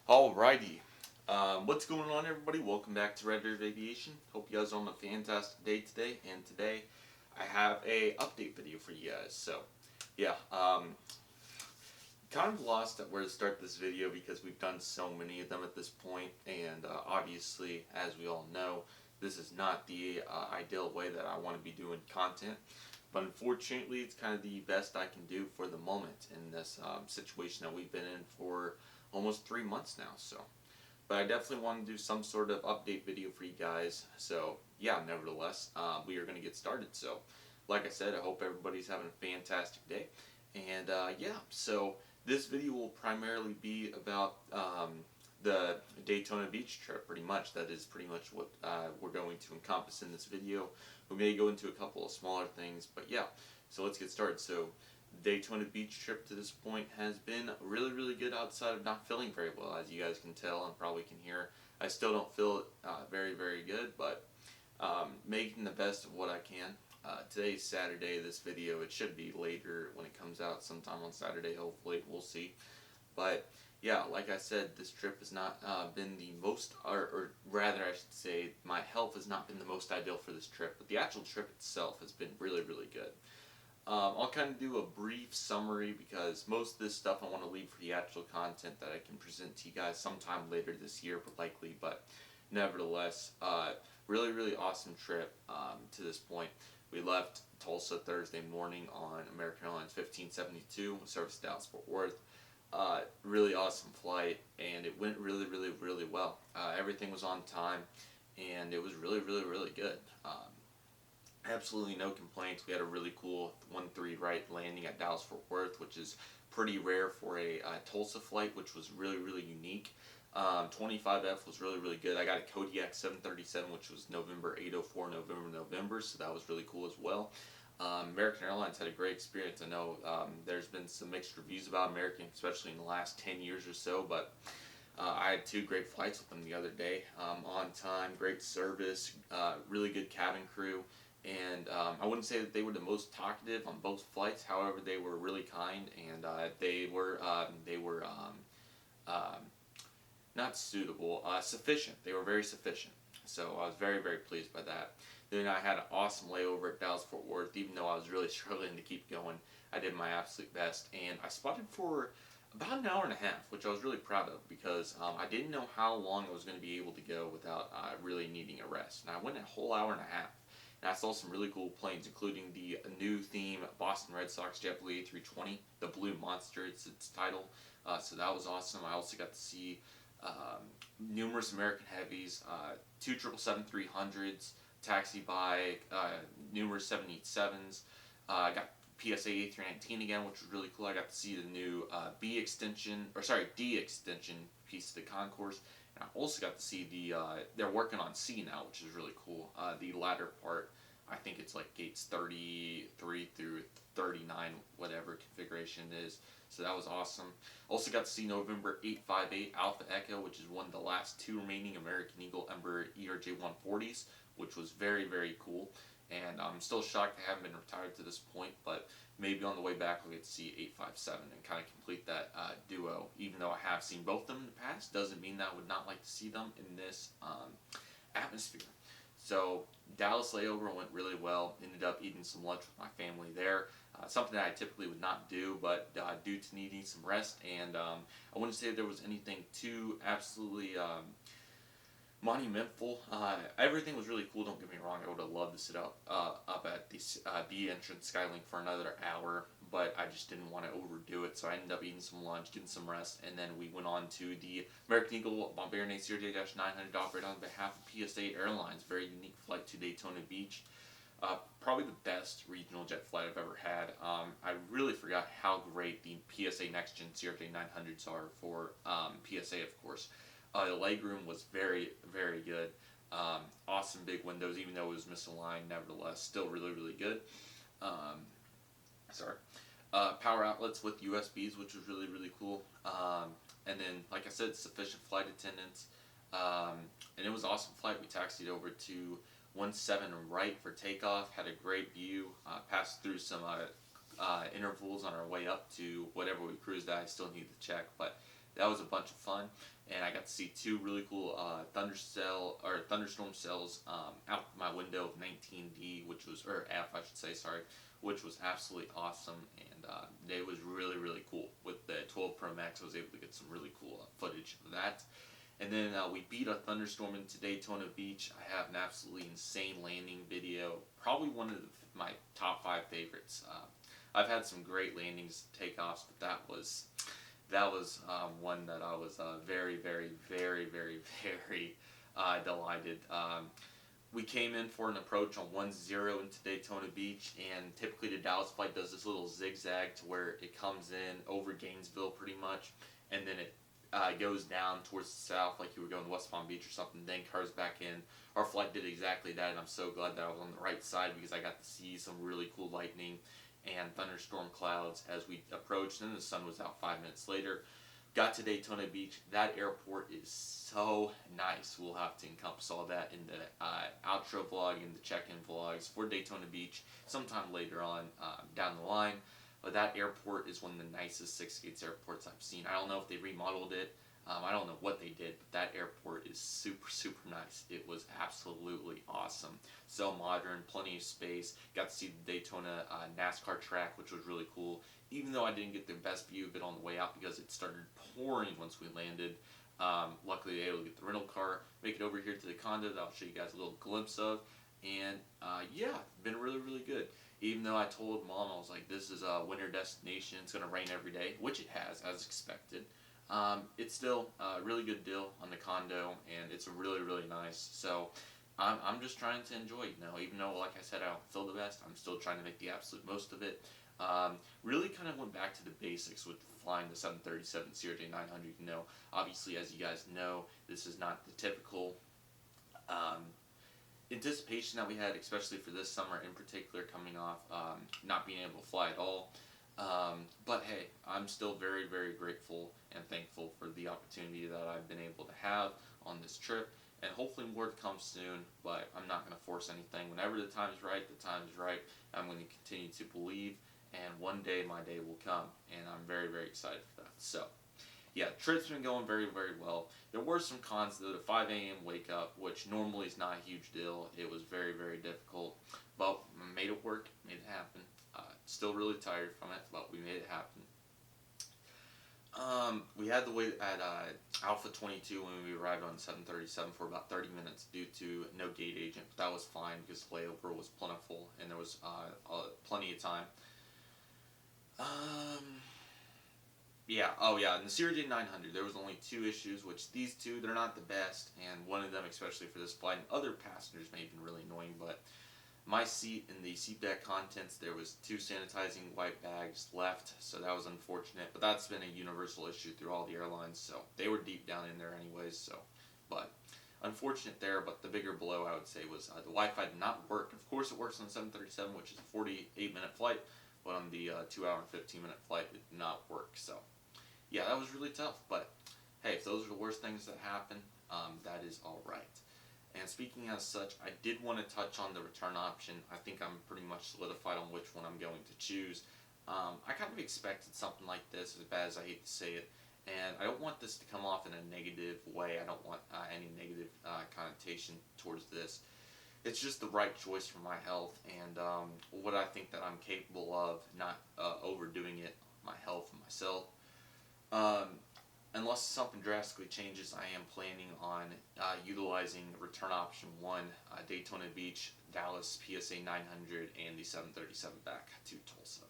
Alrighty. What's going on, everybody? Welcome back to Red Dead Aviation. Hope you guys are on a fantastic day today. And today, I have a update video for you guys. So, yeah, kind of lost at where to start this video because we've done so many of them at this point, and obviously, as we all know, this is not the ideal way that I want to be doing content. But unfortunately, it's kind of the best I can do for the moment in this situation that we've been in for almost 3 months now. So, but I definitely want to do some sort of update video for you guys. So, yeah, nevertheless, we are going to get started. So, like I said, I hope everybody's having a fantastic day. And yeah, so this video will primarily be about the Daytona Beach trip, pretty much. That is pretty much what we're going to encompass in this video. We may go into a couple of smaller things, but yeah, so let's get started. So, Daytona Beach trip to this point has been really, really good outside of not feeling very well, as you guys can tell and probably can hear. I still don't feel very, very good, but making the best of what I can. Today's Saturday, this video, it should be later when it comes out sometime on Saturday, hopefully, we'll see. But yeah, like I said, this trip has not been the most, or rather I should say, my health has not been the most ideal for this trip, but the actual trip itself has been really, really good. I'll kind of do a brief summary because most of this stuff I want to leave for the actual content that I can present to you guys sometime later this year, likely, but nevertheless, really, really awesome trip to this point. We left Tulsa Thursday morning on American Airlines 1572, service to Dallas Fort Worth. Really awesome flight, and it went really, really, really well. Everything was on time, and it was really, really, really good. Absolutely no complaints. We had a really cool 1-3 right landing at Dallas Fort Worth, which is pretty rare for a Tulsa flight, which was really, really unique. 25F was really, really good. I got a Kodiak 737, which was November 804, November, so that was really cool as well. American Airlines had a great experience. I know there's been some mixed reviews about American, especially in the last 10 years or so, but I had 2 great flights with them the other day. On time, great service, really good cabin crew. And I wouldn't say that they were the most talkative on both flights. However, they were really kind, and they were not suitable, sufficient. They were very sufficient. So I was very, very pleased by that. Then I had an awesome layover at Dallas Fort Worth. Even though I was really struggling to keep going, I did my absolute best, and I spotted for about an hour and a half, which I was really proud of because I didn't know how long I was going to be able to go without really needing a rest. And I went a whole hour and a half. And I saw some really cool planes, including the new theme Boston Red Sox JetBlue A320, the Blue Monster, it's its title. So that was awesome. I also got to see numerous American heavies, 2 777-300s, taxi by numerous 787s. I got PSA A319 again, which was really cool. I got to see the new D extension piece of the concourse. And I also got to see they're working on C now, which is really cool. The latter part, I think it's like gates 33 through 39, whatever configuration it is. So that was awesome. Also got to see November 858 Alpha Echo, which is one of the last 2 remaining American Eagle Embraer ERJ 140s, which was very, very cool. And I'm still shocked I haven't been retired to this point, but maybe on the way back we'll get to see 857 and kind of complete that duo. Even though I have seen both of them in the past, doesn't mean that I would not like to see them in this atmosphere. So Dallas layover went really well. Ended up eating some lunch with my family there. Something that I typically would not do, but due to needing some rest, and I wouldn't say there was anything too absolutely monumental. Everything was really cool. Don't get me wrong. I would have loved to sit up at the B entrance Skylink for another hour, but I just didn't want to overdo it. So I ended up eating some lunch, getting some rest, and then we went on to the American Eagle Bombardier CRJ-900 operated on behalf of PSA Airlines. Very unique flight to Daytona Beach. Probably the best regional jet flight I've ever had. I really forgot how great the PSA Next Gen CRJ-900s are for PSA, of course. The legroom was very, very good. Awesome big windows, even though it was misaligned, nevertheless, still really, really good. Sorry. Power outlets with USBs, which was really, really cool. And then, like I said, sufficient flight attendants. And it was an awesome flight. We taxied over to 17 right for takeoff, had a great view, passed through some intervals on our way up to whatever we cruised at. I still need to check, but that was a bunch of fun, and I got to see two really cool thunderstorm cells out my window of 19D, which was, or F I should say, sorry, which was absolutely awesome, and it was really really cool. With the 12 Pro Max, I was able to get some really cool footage of that. And then we beat a thunderstorm into Daytona Beach. I have an absolutely insane landing video, probably one of my top 5 favorites. I've had some great landings, takeoffs, but that was one that I was very, very, very, very, very delighted. We came in for an approach on 1-0 into Daytona Beach, and typically the Dallas flight does this little zigzag to where it comes in over Gainesville pretty much, and then it goes down towards the south like you were going to West Palm Beach or something, then curves back in. Our flight did exactly that, and I'm so glad that I was on the right side because I got to see some really cool lightning and thunderstorm clouds as we approached, and the sun was out 5 minutes later. Got to Daytona Beach. That airport is so nice. We'll have to encompass all that in the outro vlog and the check-in vlogs for Daytona Beach sometime later on down the line. But that airport is one of the nicest Six Gates airports I've seen. I don't know if they remodeled it. I don't know what they did, but that airport is super, super nice. It was absolutely awesome. So modern, plenty of space. Got to see the Daytona NASCAR track, which was really cool. Even though I didn't get the best view of it on the way out because it started pouring once we landed. Luckily, they were able to get the rental car, make it over here to the condo that I'll show you guys a little glimpse of. And yeah, been really, really good. Even though I told Mom, I was like, this is a winter destination. It's going to rain every day, which it has, as expected. It's still a really good deal on the condo, and it's really, really nice. So I'm just trying to enjoy it, even though, like I said, I don't feel the best. I'm still trying to make the absolute most of it. Really kind of went back to the basics with flying the 737 CRJ-900. Obviously, as you guys know, this is not the typical anticipation that we had, especially for this summer in particular, coming off not being able to fly at all. But hey, I'm still very, very grateful and thankful for the opportunity that I've been able to have on this trip, and hopefully more to come soon, but I'm not going to force anything. Whenever the time is right, the time is right. I'm going to continue to believe, and one day my day will come, and I'm very, very excited for that. So yeah, trip's been going very, very well. There were some cons though. The 5 a.m. wake up, which normally is not a huge deal. It was very, very difficult, but made it work, made it happen. Still really tired from it, but we made it happen. We had to wait at Alpha 22 when we arrived on 737 for about 30 minutes due to no gate agent, but that was fine because the layover was plentiful and there was plenty of time. Yeah, oh yeah, in the CRJ-900 there was only 2 issues, which these 2, they're not the best, and one of them, especially for this flight, and other passengers may have been really annoying, but my seat in the seat back contents, there was 2 sanitizing white bags left, so that was unfortunate, but that's been a universal issue through all the airlines, so they were deep down in there anyways, so, but unfortunate there. But the bigger blow, I would say, was the Wi-Fi did not work. Of course it works on 737, which is a 48-minute flight, but on the 2-hour and 15-minute flight, it did not work, so yeah, that was really tough, but hey, if those are the worst things that happen, that is alright. And speaking as such, I did want to touch on the return option. I think I'm pretty much solidified on which one I'm going to choose. I kind of expected something like this, as bad as I hate to say it, and I don't want this to come off in a negative way. I don't want any negative connotation towards this. It's just the right choice for my health and what I think that I'm capable of, not overdoing it, my health and myself. Unless something drastically changes, I am planning on utilizing return option 1, Daytona Beach, Dallas, PSA 900, and the 737 back to Tulsa.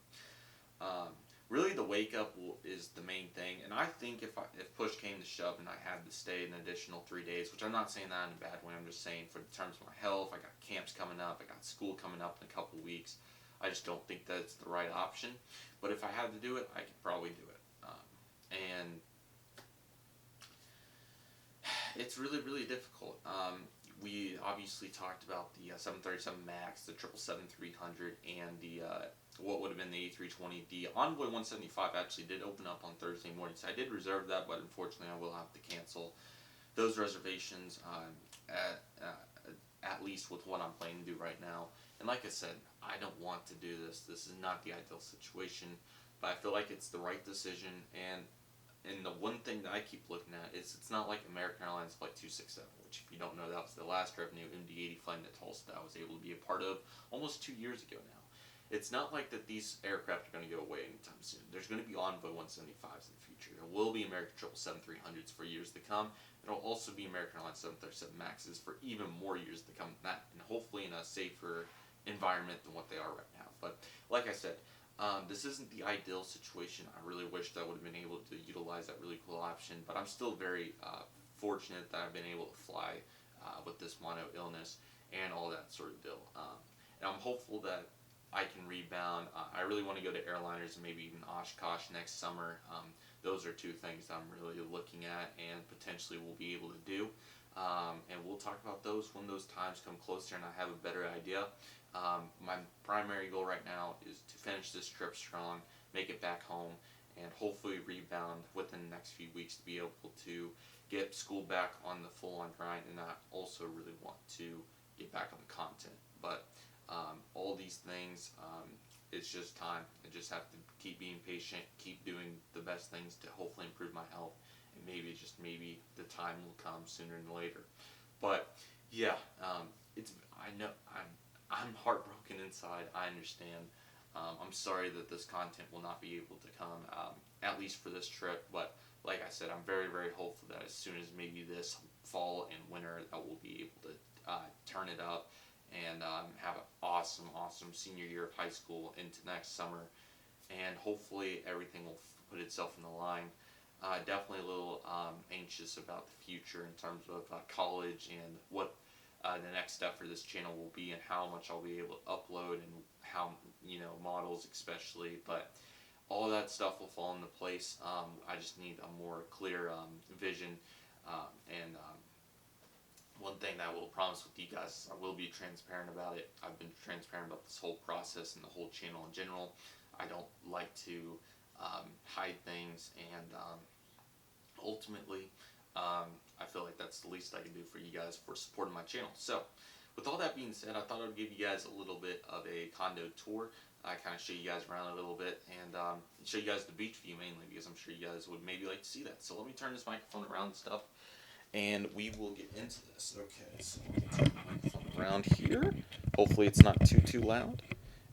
Really, the wake up is the main thing, and I think if push came to shove and I had to stay an additional 3 days, which I'm not saying that in a bad way, I'm just saying for the terms of my health, I got camps coming up, I got school coming up in a couple weeks. I just don't think that's the right option. But if I had to do it, I could probably do it. And it's really, really difficult. We obviously talked about the 737 MAX, the 777-300, and the what would have been the A320. The Envoy 175 actually did open up on Thursday morning, so I did reserve that, but unfortunately I will have to cancel those reservations at least with what I'm planning to do right now. And like I said, I don't want to do this. This is not the ideal situation, but I feel like it's the right decision, and And the one thing that I keep looking at is it's not like American Airlines Flight 267, which, if you don't know, that was the last revenue MD-80 flight into Tulsa that I was able to be a part of almost 2 years ago now. It's not like that these aircraft are going to go away anytime soon. There's going to be Envoy 175s in the future. There will be American 777-300s for years to come. There will also be American Airlines 737 Maxes for even more years to come than that, and hopefully in a safer environment than what they are right now. But like I said, this isn't the ideal situation. I really wished I would have been able to utilize that really cool option, but I'm still very fortunate that I've been able to fly with this mono illness and all that sort of deal. And I'm hopeful that I can rebound. I really want to go to airliners and maybe even Oshkosh next summer. Those are two things that I'm really looking at and potentially will be able to do. And we'll talk about those when those times come closer and I have a better idea. My primary goal right now is to finish this trip strong, make it back home, and hopefully rebound within the next few weeks to be able to get school back on the full-on grind. And I also really want to get back on the content. But all these things, it's just time. I just have to keep being patient, keep doing the best things to hopefully improve my health, and maybe, just maybe, the time will come sooner than later. But yeah, I know I'm heartbroken inside. I understand. I'm sorry that this content will not be able to come, at least for this trip. But like I said, I'm very, very hopeful that as soon as maybe this fall and winter, that we'll be able to turn it up and have an awesome, awesome senior year of high school into next summer. And hopefully everything will put itself in the line. Definitely a little anxious about the future in terms of college and what the next step for this channel will be and how much I'll be able to upload and how, models especially. But all that stuff will fall into place. I just need a more clear vision. And one thing that I will promise with you guys is I will be transparent about it. I've been transparent about this whole process and the whole channel in general. I don't like to hide things, and ultimately, I feel like that's the least I can do for you guys for supporting my channel. So, with all that being said, I thought I would give you guys a little bit of a condo tour. I kind of show you guys around a little bit and show you guys the beach view mainly, because I'm sure you guys would maybe like to see that. So let me turn this microphone around and stuff, and we will get into this. Okay, so let me turn the microphone around here. Hopefully it's not too loud.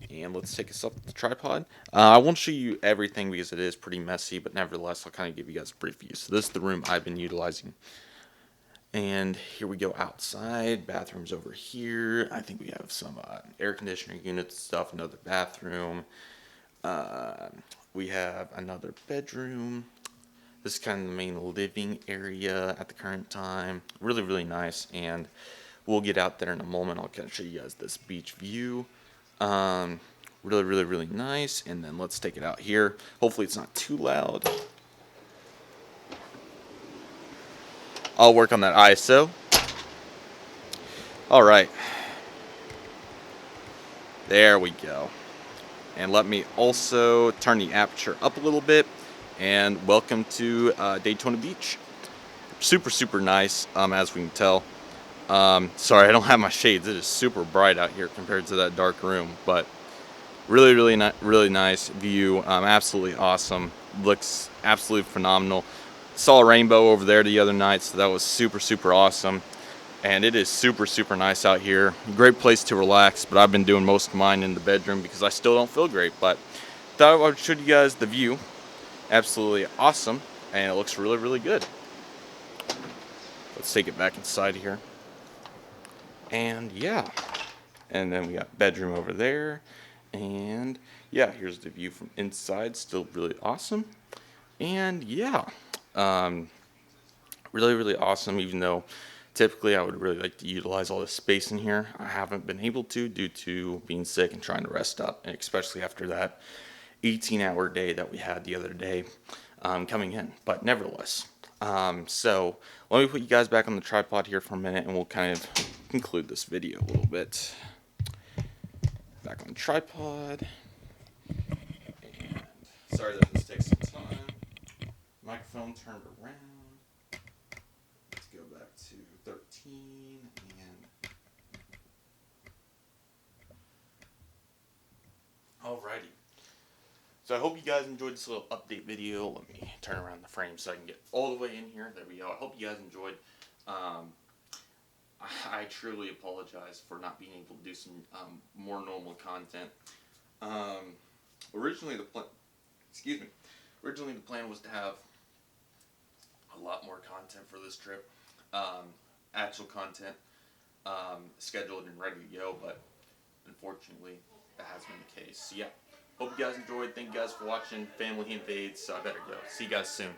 And let's take us up the tripod. I won't show you everything because it is pretty messy, but nevertheless, I'll kind of give you guys a brief view. So this is the room I've been utilizing. And here we go outside. Bathrooms over here. I think we have some air conditioner units and stuff. Another bathroom. We have another bedroom. This is kind of the main living area at the current time. Really, really nice. And we'll get out there in a moment. I'll kind of show you guys this beach view. Really, really, really nice. And then let's take it out here. Hopefully it's not too loud. I'll work on that ISO. All right. There we go. And let me also turn the aperture up a little bit. And welcome to Daytona Beach. Super, super nice, as we can tell. Sorry, I don't have my shades. It is super bright out here compared to that dark room. But really, really nice view. Absolutely awesome. Looks absolutely phenomenal. Saw a rainbow over there the other night, so that was super, super awesome. And it is super, super nice out here. Great place to relax, but I've been doing most of mine in the bedroom because I still don't feel great. But thought I would show you guys the view. Absolutely awesome, and it looks really, really good. Let's take it back inside here. And yeah, and then we got bedroom over there. And yeah, here's the view from inside. Still really awesome. And yeah, really, really awesome, even though typically I would really like to utilize all this space in here. I haven't been able to due to being sick and trying to rest up, and especially after that 18-hour day that we had the other day coming in. But nevertheless, so let me put you guys back on the tripod here for a minute, and we'll kind of conclude this video a little bit. Back on the tripod. And sorry that this takes some time. Microphone turned around. Let's go back to 13 and alrighty. So I hope you guys enjoyed this little update video. Let me turn around the frame so I can get all the way in here. There we go. I hope you guys enjoyed. I truly apologize for not being able to do some more normal content. Originally the plan was to have a lot more content for this trip, actual content scheduled and ready to go, but unfortunately that hasn't been the case. So yeah, hope you guys enjoyed. Thank you guys for watching. Family invades, so I better go. See you guys soon.